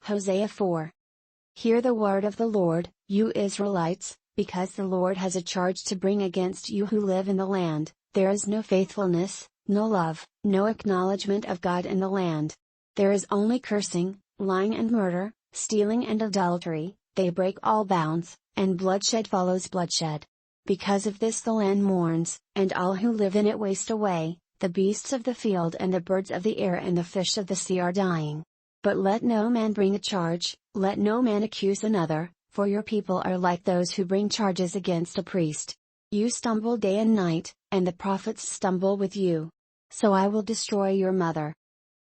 Hosea 4. Hear the word of the Lord, you Israelites, because the Lord has a charge to bring against you who live in the land. There is no faithfulness, no love, no acknowledgement of God in the land. There is only cursing, lying and murder, stealing and adultery, they break all bounds, and bloodshed follows bloodshed. Because of this the land mourns, and all who live in it waste away, the beasts of the field and the birds of the air and the fish of the sea are dying. But let no man bring a charge, let no man accuse another, for your people are like those who bring charges against a priest. You stumble day and night, and the prophets stumble with you. So I will destroy your mother.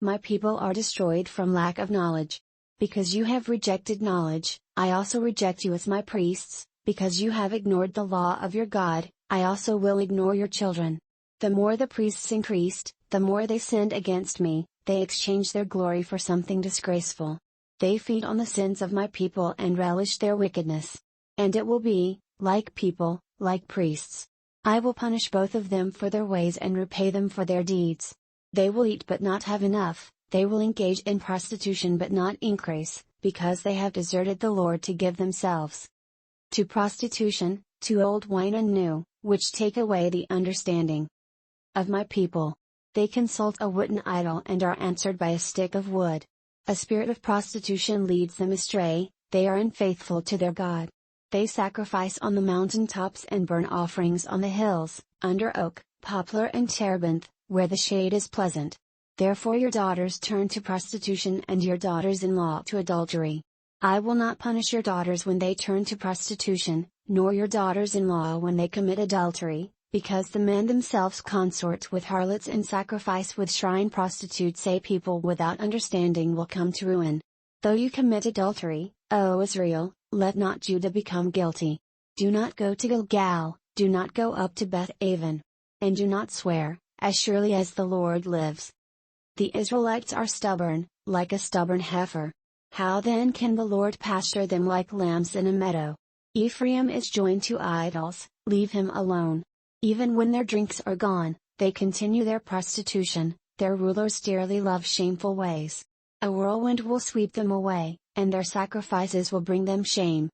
My people are destroyed from lack of knowledge. Because you have rejected knowledge, I also reject you as my priests, because you have ignored the law of your God, I also will ignore your children. The more the priests increased, the more they sinned against me, they exchanged their glory for something disgraceful. They feed on the sins of my people and relish their wickedness. And it will be, like people, like priests. I will punish both of them for their ways and repay them for their deeds. They will eat but not have enough, they will engage in prostitution but not increase, because they have deserted the Lord to give themselves to prostitution, to old wine and new, which take away the understanding of my people. They consult a wooden idol and are answered by a stick of wood. A spirit of prostitution leads them astray, they are unfaithful to their God. They sacrifice on the mountain tops and burn offerings on the hills, under oak, poplar and terebinth, where the shade is pleasant. Therefore your daughters turn to prostitution and your daughters-in-law to adultery. I will not punish your daughters when they turn to prostitution, nor your daughters-in-law when they commit adultery, because the men themselves consort with harlots and sacrifice with shrine prostitutes. A people without understanding will come to ruin. Though you commit adultery, O Israel, let not Judah become guilty. Do not go to Gilgal, do not go up to Beth-aven. And do not swear, as surely as the Lord lives. The Israelites are stubborn, like a stubborn heifer. How then can the Lord pasture them like lambs in a meadow? Ephraim is joined to idols, leave him alone. Even when their drinks are gone, they continue their prostitution, their rulers dearly love shameful ways. A whirlwind will sweep them away, and their sacrifices will bring them shame.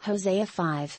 Hosea 5.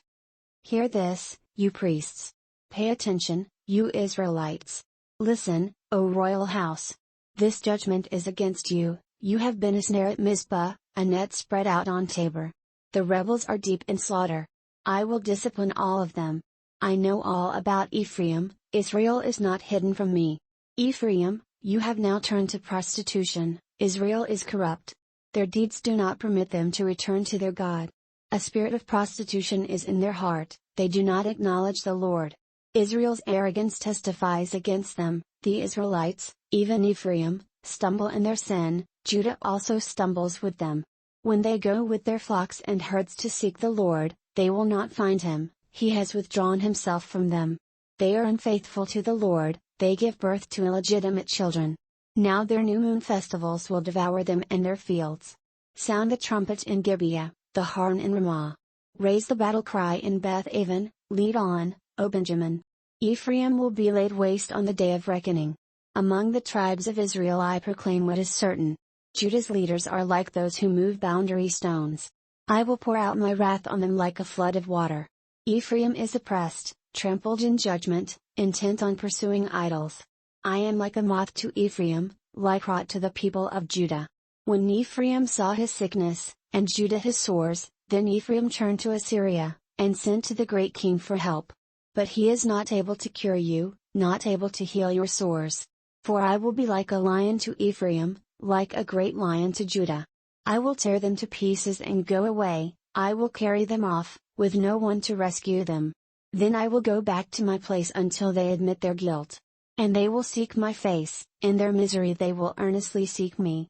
Hear this, you priests. Pay attention, you Israelites. Listen, O royal house. This judgment is against you, you have been a snare at Mizpah, a net spread out on Tabor. The rebels are deep in slaughter. I will discipline all of them. I know all about Ephraim, Israel is not hidden from me. Ephraim, you have now turned to prostitution, Israel is corrupt. Their deeds do not permit them to return to their God. A spirit of prostitution is in their heart, they do not acknowledge the Lord. Israel's arrogance testifies against them, the Israelites, even Ephraim, stumble in their sin, Judah also stumbles with them. When they go with their flocks and herds to seek the Lord, they will not find him, he has withdrawn himself from them. They are unfaithful to the Lord, they give birth to illegitimate children. Now their new moon festivals will devour them and their fields. Sound the trumpet in Gibeah, the horn in Ramah. Raise the battle cry in Beth-aven, lead on, O Benjamin. Ephraim will be laid waste on the day of reckoning. Among the tribes of Israel I proclaim what is certain. Judah's leaders are like those who move boundary stones. I will pour out my wrath on them like a flood of water. Ephraim is oppressed, trampled in judgment, intent on pursuing idols. I am like a moth to Ephraim, like rot to the people of Judah. When Ephraim saw his sickness, and Judah his sores, then Ephraim turned to Assyria, and sent to the great king for help. But he is not able to cure you, not able to heal your sores. For I will be like a lion to Ephraim, like a great lion to Judah. I will tear them to pieces and go away, I will carry them off, with no one to rescue them. Then I will go back to my place until they admit their guilt. And they will seek my face, in their misery they will earnestly seek me.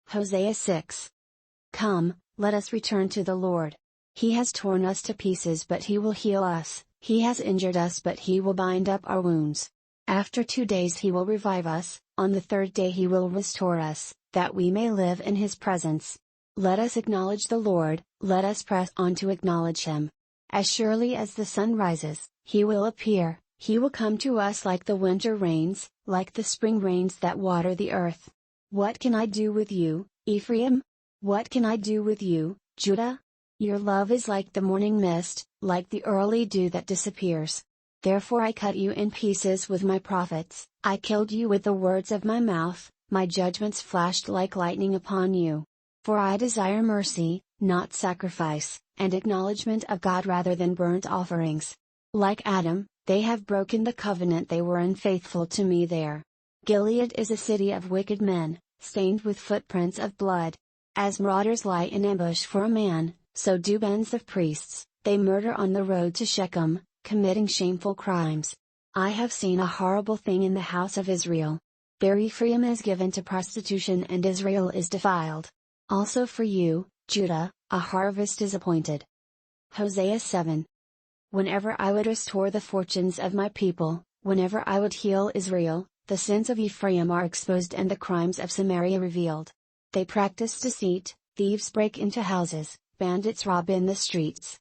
Hosea 6. Come, let us return to the Lord. He has torn us to pieces but he will heal us, he has injured us but he will bind up our wounds. After 2 days he will revive us, on the third day he will restore us, that we may live in his presence. Let us acknowledge the Lord, let us press on to acknowledge him. As surely as the sun rises, he will appear, he will come to us like the winter rains, like the spring rains that water the earth. What can I do with you, Ephraim? What can I do with you, Judah? Your love is like the morning mist, like the early dew that disappears. Therefore I cut you in pieces with my prophets, I killed you with the words of my mouth, my judgments flashed like lightning upon you. For I desire mercy, not sacrifice, and acknowledgement of God rather than burnt offerings. Like Adam, they have broken the covenant, they were unfaithful to me there. Gilead is a city of wicked men, stained with footprints of blood. As marauders lie in ambush for a man, so do bands of priests, they murder on the road to Shechem, committing shameful crimes. I have seen a horrible thing in the house of Israel. There Ephraim is given to prostitution and Israel is defiled. Also for you, Judah, a harvest is appointed. Hosea 7. Whenever I would restore the fortunes of my people, whenever I would heal Israel, the sins of Ephraim are exposed and the crimes of Samaria revealed. They practice deceit, thieves break into houses, bandits rob in the streets.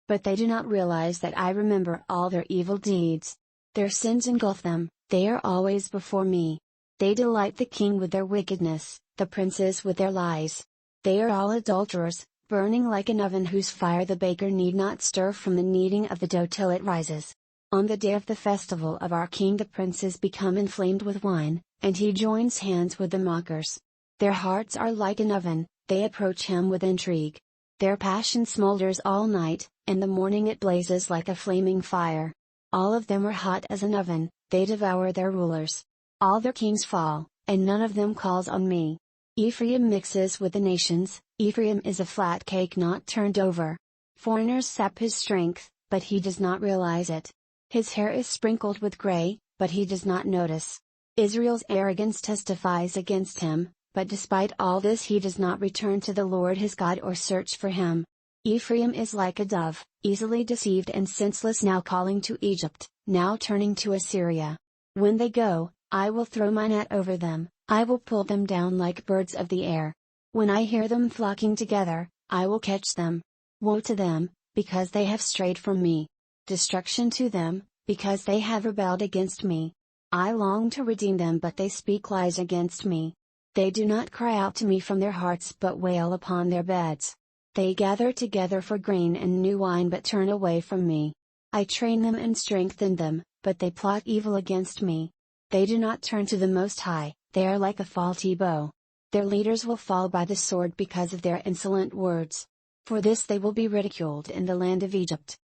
But they do not realize that I remember all their evil deeds. Their sins engulf them, they are always before me. They delight the king with their wickedness, the princes with their lies. They are all adulterers, burning like an oven whose fire the baker need not stir from the kneading of the dough till it rises. On the day of the festival of our king the princes become inflamed with wine, and he joins hands with the mockers. Their hearts are like an oven, they approach him with intrigue. Their passion smolders all night, in the morning it blazes like a flaming fire. All of them are hot as an oven, they devour their rulers. All their kings fall, and none of them calls on me. Ephraim mixes with the nations, Ephraim is a flat cake not turned over. Foreigners sap his strength, but he does not realize it. His hair is sprinkled with gray, but he does not notice. Israel's arrogance testifies against him, but despite all this he does not return to the Lord his God or search for him. Ephraim is like a dove, easily deceived and senseless, now calling to Egypt, now turning to Assyria. When they go, I will throw my net over them, I will pull them down like birds of the air. When I hear them flocking together, I will catch them. Woe to them, because they have strayed from me. Destruction to them, because they have rebelled against me. I long to redeem them, but they speak lies against me. They do not cry out to me from their hearts but wail upon their beds. They gather together for grain and new wine but turn away from me. I train them and strengthen them, but they plot evil against me. They do not turn to the Most High, they are like a faulty bow. Their leaders will fall by the sword because of their insolent words. For this they will be ridiculed in the land of Egypt.